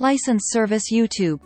License Service YouTube。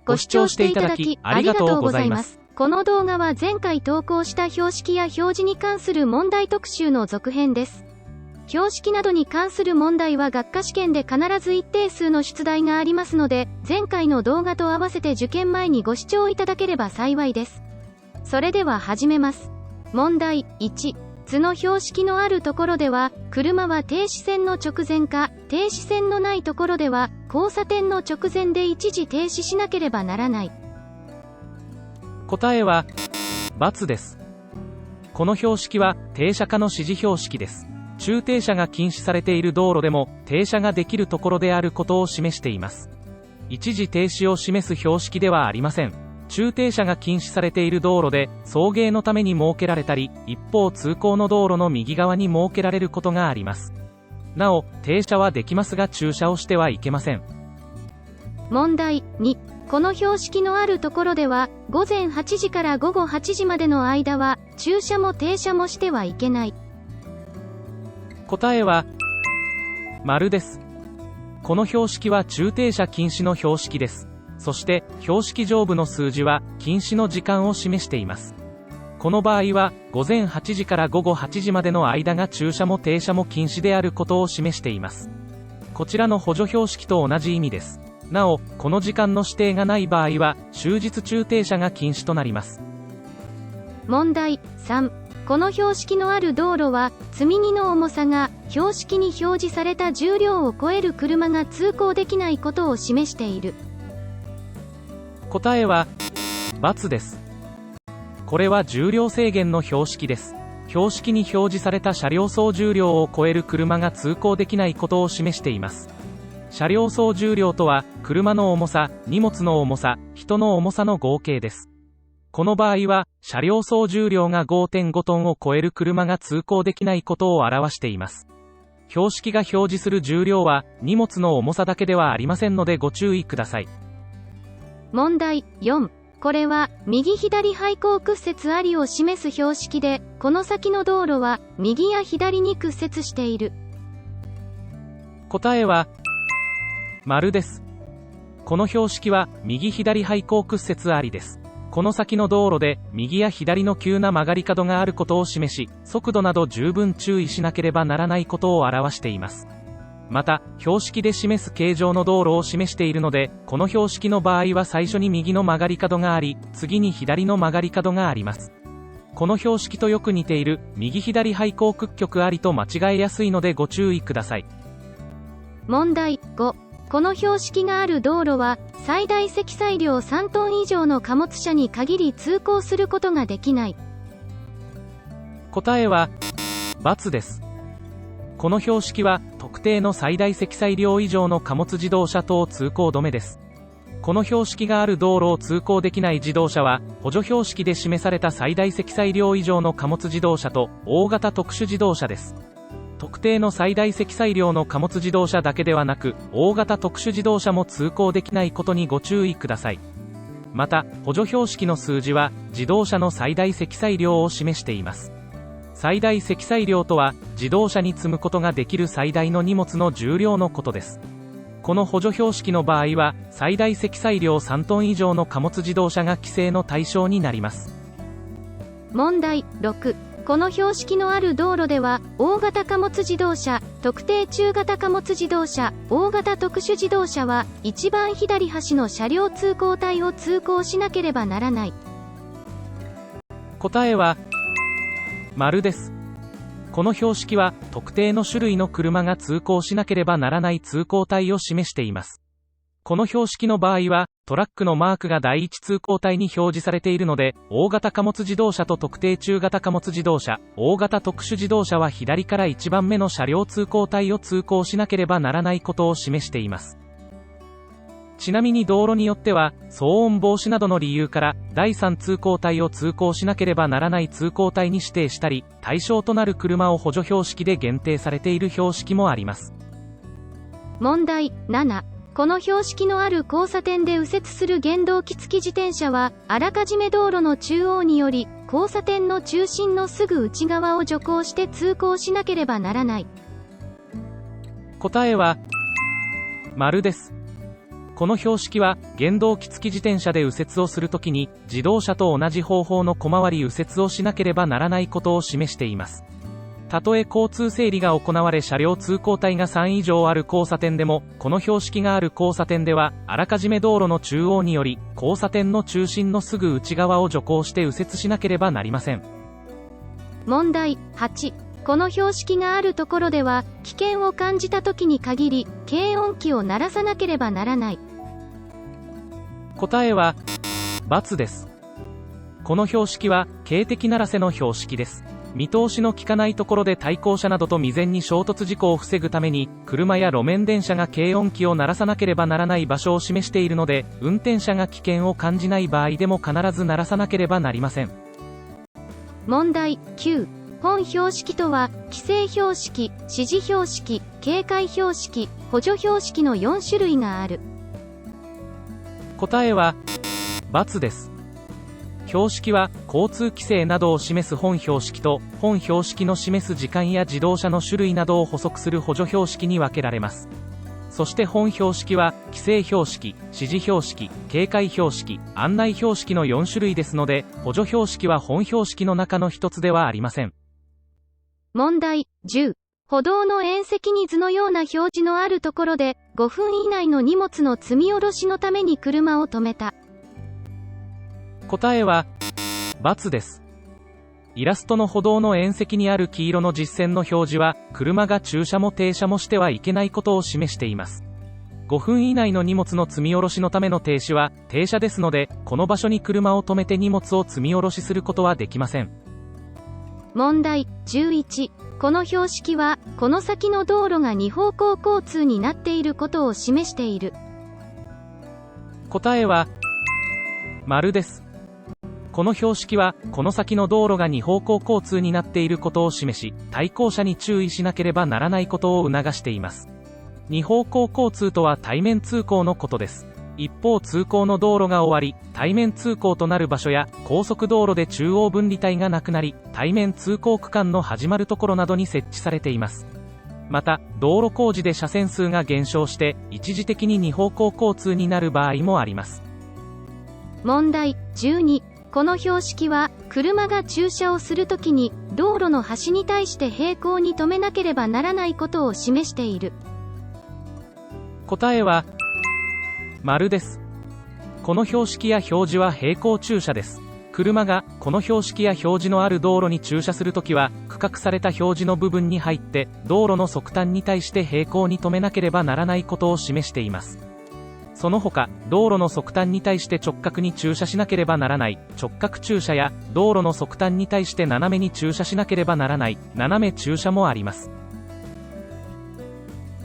ご視聴していただきありがとうございます。この動画は前回投稿した標識や表示に関する問題特集の続編です。標識などに関する問題は学科試験で必ず一定数の出題がありますので、前回の動画と合わせて受験前にご視聴いただければ幸いです。それでは始めます。問題1。図の標識のあるところでは、車は停止線の直前か、停止線のないところでは、交差点の直前で一時停止しなければならない。答えは、×です。この標識は、停車可の指示標識です。駐停車が禁止されている道路でも、停車ができるところであることを示しています。一時停止を示す標識ではありません。駐停車が禁止されている道路で送迎のために設けられたり、一方通行の道路の右側に設けられることがあります。なお、停車はできますが駐車をしてはいけません。問題2。この標識のあるところでは、午前8時から午後8時までの間は、駐車も停車もしてはいけない。答えは、○です。この標識は駐停車禁止の標識です。そして、標識上部の数字は、禁止の時間を示しています。この場合は、午前8時から午後8時までの間が駐車も停車も禁止であることを示しています。こちらの補助標識と同じ意味です。なお、この時間の指定がない場合は、終日駐停車が禁止となります。問題3。この標識のある道路は、積み荷の重さが、標識に表示された重量を超える車が通行できないことを示している。答えは、×です。これは重量制限の標識です。標識に表示された車両総重量を超える車が通行できないことを示しています。車両総重量とは、車の重さ、荷物の重さ、人の重さの合計です。この場合は、車両総重量が 5.5 トンを超える車が通行できないことを表しています。標識が表示する重量は、荷物の重さだけではありませんのでご注意ください。問題4。これは、右左平行屈折ありを示す標識で、この先の道路は、右や左に屈折している。答えは、○です。この標識は、右左平行屈折ありです。この先の道路で、右や左の急な曲がり角があることを示し、速度など十分注意しなければならないことを表しています。また、標識で示す形状の道路を示しているので、この標識の場合は最初に右の曲がり角があり、次に左の曲がり角があります。この標識とよく似ている、右左平行屈曲ありと間違えやすいのでご注意ください。問題5。この標識がある道路は、最大積載量3トン以上の貨物車に限り通行することができない。答えは、×です。この標識は、特定の最大積載量以上の貨物自動車等通行止めです。この標識がある道路を通行できない自動車は、補助標識で示された最大積載量以上の貨物自動車と、大型特殊自動車です。特定の最大積載量の貨物自動車だけではなく、大型特殊自動車も通行できないことにご注意ください。また、補助標識の数字は、自動車の最大積載量を示しています。最大積載量とは、自動車に積むことができる最大の荷物の重量のことです。この補助標識の場合は、最大積載量3トン以上の貨物自動車が規制の対象になります。問題6。この標識のある道路では、大型貨物自動車、特定中型貨物自動車、大型特殊自動車は、一番左端の車両通行帯を通行しなければならない。答えは、○です。この標識は、特定の種類の車が通行しなければならない通行帯を示しています。この標識の場合は、トラックのマークが第一通行帯に表示されているので、大型貨物自動車と特定中型貨物自動車、大型特殊自動車は左から1番目の車両通行帯を通行しなければならないことを示しています。ちなみに道路によっては、騒音防止などの理由から、第3通行帯を通行しなければならない通行帯に指定したり、対象となる車を補助標識で限定されている標識もあります。問題7。この標識のある交差点で右折する原動機付き自転車は、あらかじめ道路の中央により、交差点の中心のすぐ内側を徐行して通行しなければならない。答えは、○です。この標識は原動機付き自転車で右折をするときに自動車と同じ方法の小回り右折をしなければならないことを示しています。たとえ交通整理が行われ車両通行帯が3以上ある交差点でも、この標識がある交差点ではあらかじめ道路の中央により交差点の中心のすぐ内側を徐行して右折しなければなりません。問題8。この標識があるところでは危険を感じたときに限り警音器を鳴らさなければならない。答えは×です。この標識は警笛鳴らせの標識です。見通しの利かないところで対向車などと未然に衝突事故を防ぐために、車や路面電車が警音器を鳴らさなければならない場所を示しているので、運転者が危険を感じない場合でも必ず鳴らさなければなりません。問題9。本標識とは、規制標識、指示標識、警戒標識、補助標識の4種類がある。答えは×です。標識は交通規制などを示す本標識と本標識の示す時間や自動車の種類などを補足する補助標識に分けられます。そして本標識は規制標識、指示標識、警戒標識、案内標識の4種類ですので、補助標識は本標識の中の一つではありません。問題10。歩道の縁石に図のような表示のあるところで5分以内の荷物の積み下ろしのために車を止めた。答えは×です。イラストの歩道の縁石にある黄色の実線の表示は、車が駐車も停車もしてはいけないことを示しています。5分以内の荷物の積み下ろしのための停止は停車ですので、この場所に車を止めて荷物を積み下ろしすることはできません。問題11。この標識はこの先の道路が2方向交通になっていることを示している。答えは○です。この標識はこの先の道路が2方向交通になっていることを示し、対向車に注意しなければならないことを促しています。2方向交通とは対面通行のことです。一方通行の道路が終わり、対面通行となる場所や高速道路で中央分離帯がなくなり、対面通行区間の始まるところなどに設置されています。また、道路工事で車線数が減少して一時的に2方向交通になる場合もあります。問題12。この標識は車が駐車をするときに道路の端に対して平行に止めなければならないことを示している。答えは○です。この標識や表示は平行駐車です。車がこの標識や表示のある道路に駐車するときは、区画された表示の部分に入って道路の側端に対して平行に止めなければならないことを示しています。その他、道路の側端に対して直角に駐車しなければならない直角駐車や、道路の側端に対して斜めに駐車しなければならない斜め駐車もあります。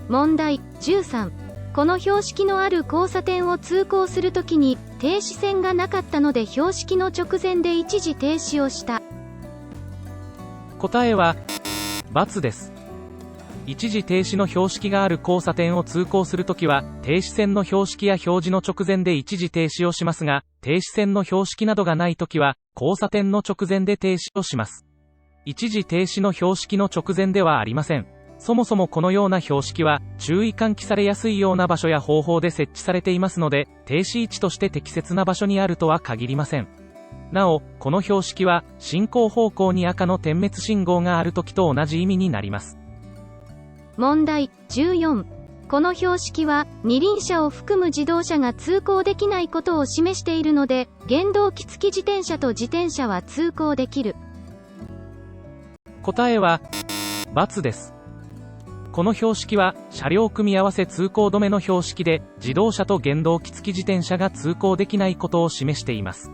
問題13。この標識のある交差点を通行するときに停止線がなかったので標識の直前で一時停止をした。答えは×です。一時停止の標識がある交差点を通行するときは、停止線の標識や表示の直前で一時停止をしますが、停止線の標識などがないときは、交差点の直前で停止をします。一時停止の標識の直前ではありません。そもそもこのような標識は、注意喚起されやすいような場所や方法で設置されていますので、停止位置として適切な場所にあるとは限りません。なお、この標識は、進行方向に赤の点滅信号があるときと同じ意味になります。問題14。この標識は二輪車を含む自動車が通行できないことを示しているので、原動機付き自転車と自転車は通行できる。答えは×です。この標識は車両組み合わせ通行止めの標識で、自動車と原動機付き自転車が通行できないことを示しています。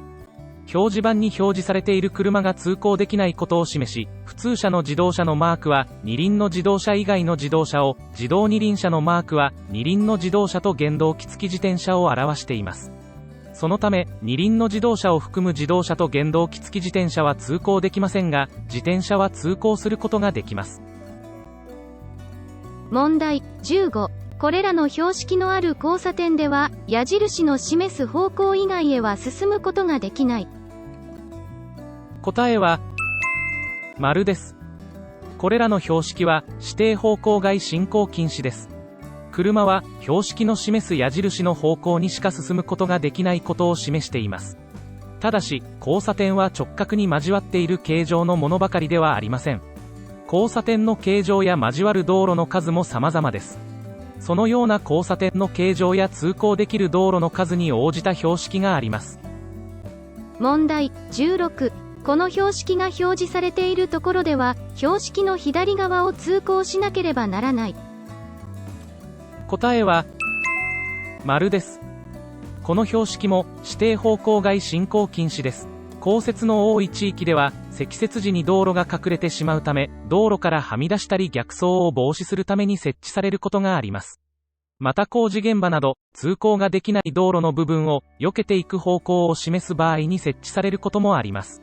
表示板に表示されている車が通行できないことを示し、普通車の自動車のマークは二輪の自動車以外の自動車を、自動二輪車のマークは二輪の自動車と原動機付き自転車を表しています。そのため、二輪の自動車を含む自動車と原動機付き自転車は通行できませんが、自転車は通行することができます。問題15。これらの標識のある交差点では、矢印の示す方向以外へは進むことができない。答えは○です。これらの標識は指定方向外進行禁止です。車は標識の示す矢印の方向にしか進むことができないことを示しています。ただし、交差点は直角に交わっている形状のものばかりではありません。交差点の形状や交わる道路の数も様々です。そのような交差点の形状や通行できる道路の数に応じた標識があります。問題16。この標識が表示されているところでは、標識の左側を通行しなければならない。答えは、丸です。この標識も指定方向外進行禁止です。降雪の多い地域では、積雪時に道路が隠れてしまうため、道路からはみ出したり逆走を防止するために設置されることがあります。また工事現場など、通行ができない道路の部分を避けていく方向を示す場合に設置されることもあります。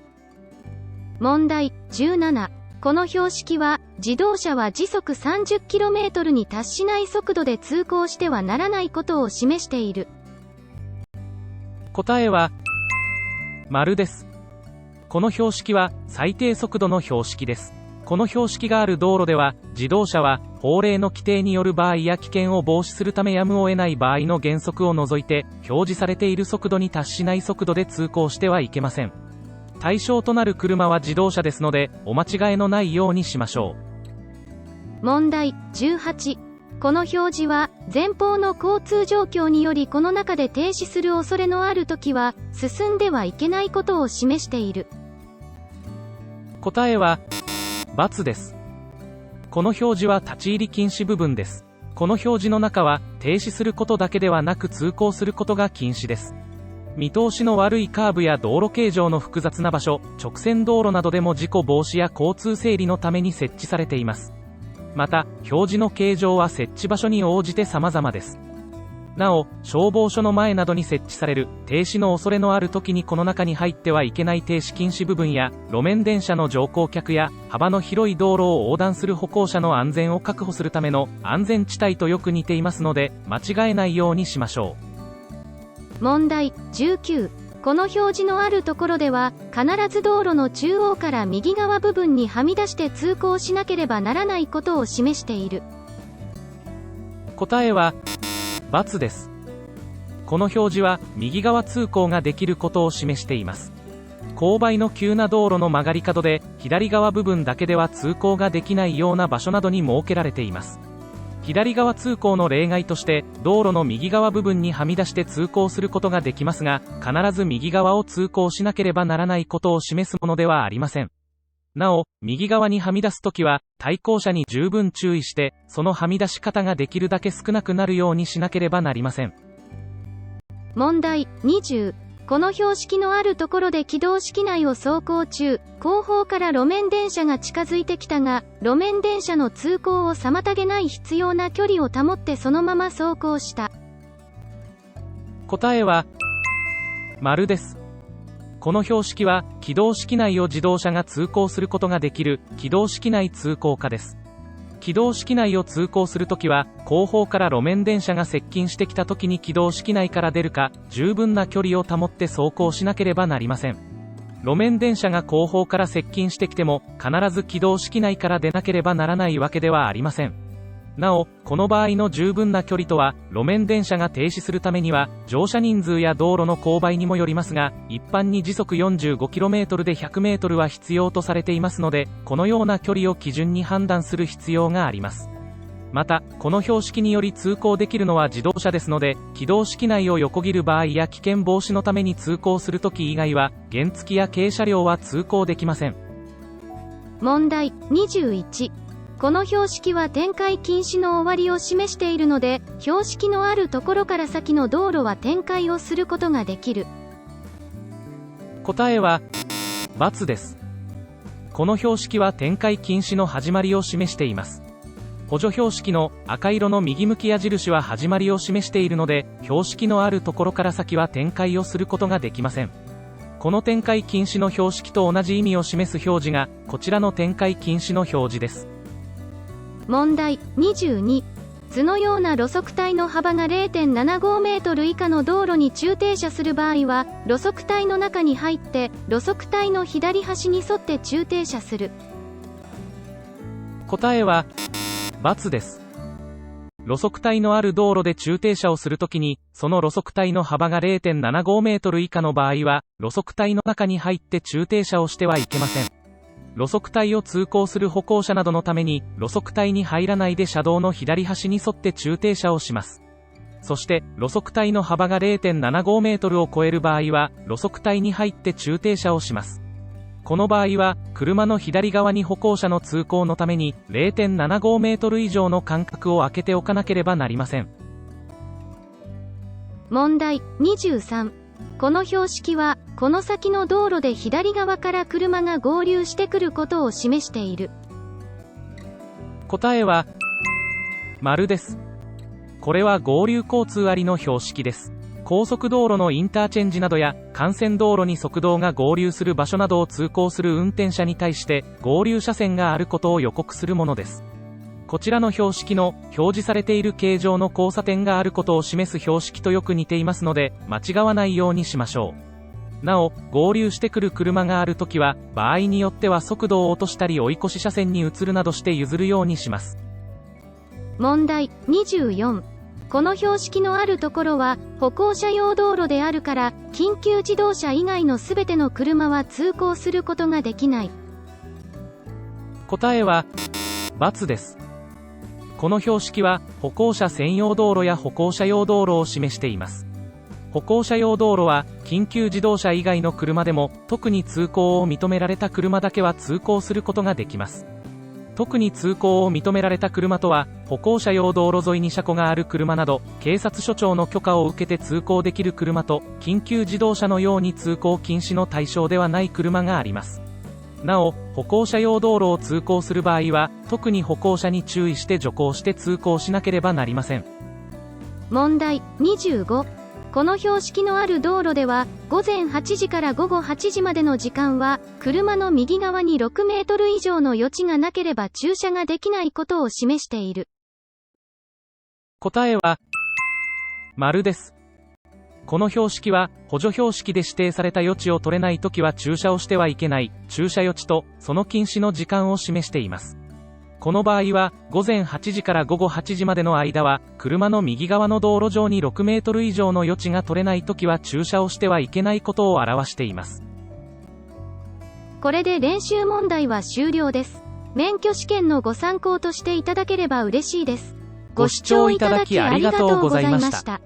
問題17。この標識は、自動車は時速 30km に達しない速度で通行してはならないことを示している。答えは、丸です。この標識は、最低速度の標識です。この標識がある道路では、自動車は、法令の規定による場合や危険を防止するためやむを得ない場合の原則を除いて、表示されている速度に達しない速度で通行してはいけません。対象となる車は自動車ですので、お間違えのないようにしましょう。問題18。この表示は、前方の交通状況によりこの中で停止する恐れのあるときは、進んではいけないことを示している。答えは、×です。この表示は立ち入り禁止部分です。この表示の中は、停止することだけではなく通行することが禁止です。見通しの悪いカーブや道路形状の複雑な場所、直線道路などでも事故防止や交通整理のために設置されています。また、表示の形状は設置場所に応じて様々です。なお、消防署の前などに設置される、停止の恐れのある時にこの中に入ってはいけない停止禁止部分や、路面電車の乗降客や、幅の広い道路を横断する歩行者の安全を確保するための安全地帯とよく似ていますので、間違えないようにしましょう。問題19。この表示のあるところでは、必ず道路の中央から右側部分にはみ出して通行しなければならないことを示している。答えは、×です。この表示は、右側通行ができることを示しています。勾配の急な道路の曲がり角で、左側部分だけでは通行ができないような場所などに設けられています。左側通行の例外として、道路の右側部分にはみ出して通行することができますが、必ず右側を通行しなければならないことを示すものではありません。なお、右側にはみ出すときは、対向車に十分注意して、そのはみ出し方ができるだけ少なくなるようにしなければなりません。問題20。この標識のあるところで軌道式内を走行中、後方から路面電車が近づいてきたが、路面電車の通行を妨げない必要な距離を保ってそのまま走行した。答えは、丸です。この標識は、軌道式内を自動車が通行することができる、軌道式内通行化です。軌道式内を通行するときは、後方から路面電車が接近してきたときに軌道式内から出るか、十分な距離を保って走行しなければなりません。路面電車が後方から接近してきても、必ず軌道式内から出なければならないわけではありません。なお、この場合の十分な距離とは、路面電車が停止するためには、乗車人数や道路の勾配にもよりますが、一般に時速 45km で 100m は必要とされていますので、このような距離を基準に判断する必要があります。また、この標識により通行できるのは自動車ですので、軌道式内を横切る場合や危険防止のために通行するとき以外は、原付や軽車両は通行できません。問題21。この標識は展開禁止の終わりを示しているので、標識のあるところから先の道路は展開をすることができる。答えは、×です。この標識は展開禁止の始まりを示しています。補助標識の赤色の右向き矢印は始まりを示しているので、標識のあるところから先は展開をすることができません。この展開禁止の標識と同じ意味を示す表示が、こちらの展開禁止の表示です。問題22。図のような路側帯の幅が 0.75 メートル以下の道路に駐停車する場合は、路側帯の中に入って、路側帯の左端に沿って駐停車する。答えは、×です。路側帯のある道路で駐停車をするときに、その路側帯の幅が 0.75 メートル以下の場合は、路側帯の中に入って駐停車をしてはいけません。路側帯を通行する歩行者などのために、路側帯に入らないで車道の左端に沿って駐停車をします。そして、路側帯の幅が 0.75 メートルを超える場合は、路側帯に入って駐停車をします。この場合は、車の左側に歩行者の通行のために、0.75 メートル以上の間隔を空けておかなければなりません。問題23。この標識は、この先の道路で左側から車が合流してくることを示している。答えは、丸です。これは合流交通ありの標識です。高速道路のインターチェンジなどや、幹線道路に側道が合流する場所などを通行する運転者に対して、合流車線があることを予告するものです。こちらの標識の、表示されている形状の交差点があることを示す標識とよく似ていますので、間違わないようにしましょう。なお、合流してくる車があるときは、場合によっては速度を落としたり追い越し車線に移るなどして譲るようにします。問題24。この標識のあるところは、歩行者用道路であるから、緊急自動車以外のすべての車は通行することができない。答えは、×です。この標識は、歩行者専用道路や歩行者用道路を示しています。歩行者用道路は、緊急自動車以外の車でも、特に通行を認められた車だけは通行することができます。特に通行を認められた車とは、歩行者用道路沿いに車庫がある車など、警察署長の許可を受けて通行できる車と、緊急自動車のように通行禁止の対象ではない車があります。なお、歩行者用道路を通行する場合は、特に歩行者に注意して徐行して通行しなければなりません。問題25。この標識のある道路では、午前8時から午後8時までの時間は、車の右側に6メートル以上の余地がなければ駐車ができないことを示している。答えは、丸です。この標識は、補助標識で指定された余地を取れないときは駐車をしてはいけない、駐車余地と、その禁止の時間を示しています。この場合は、午前8時から午後8時までの間は、車の右側の道路上に6メートル以上の余地が取れないときは駐車をしてはいけないことを表しています。これで練習問題は終了です。免許試験のご参考としていただければ嬉しいです。ご視聴いただきありがとうございました。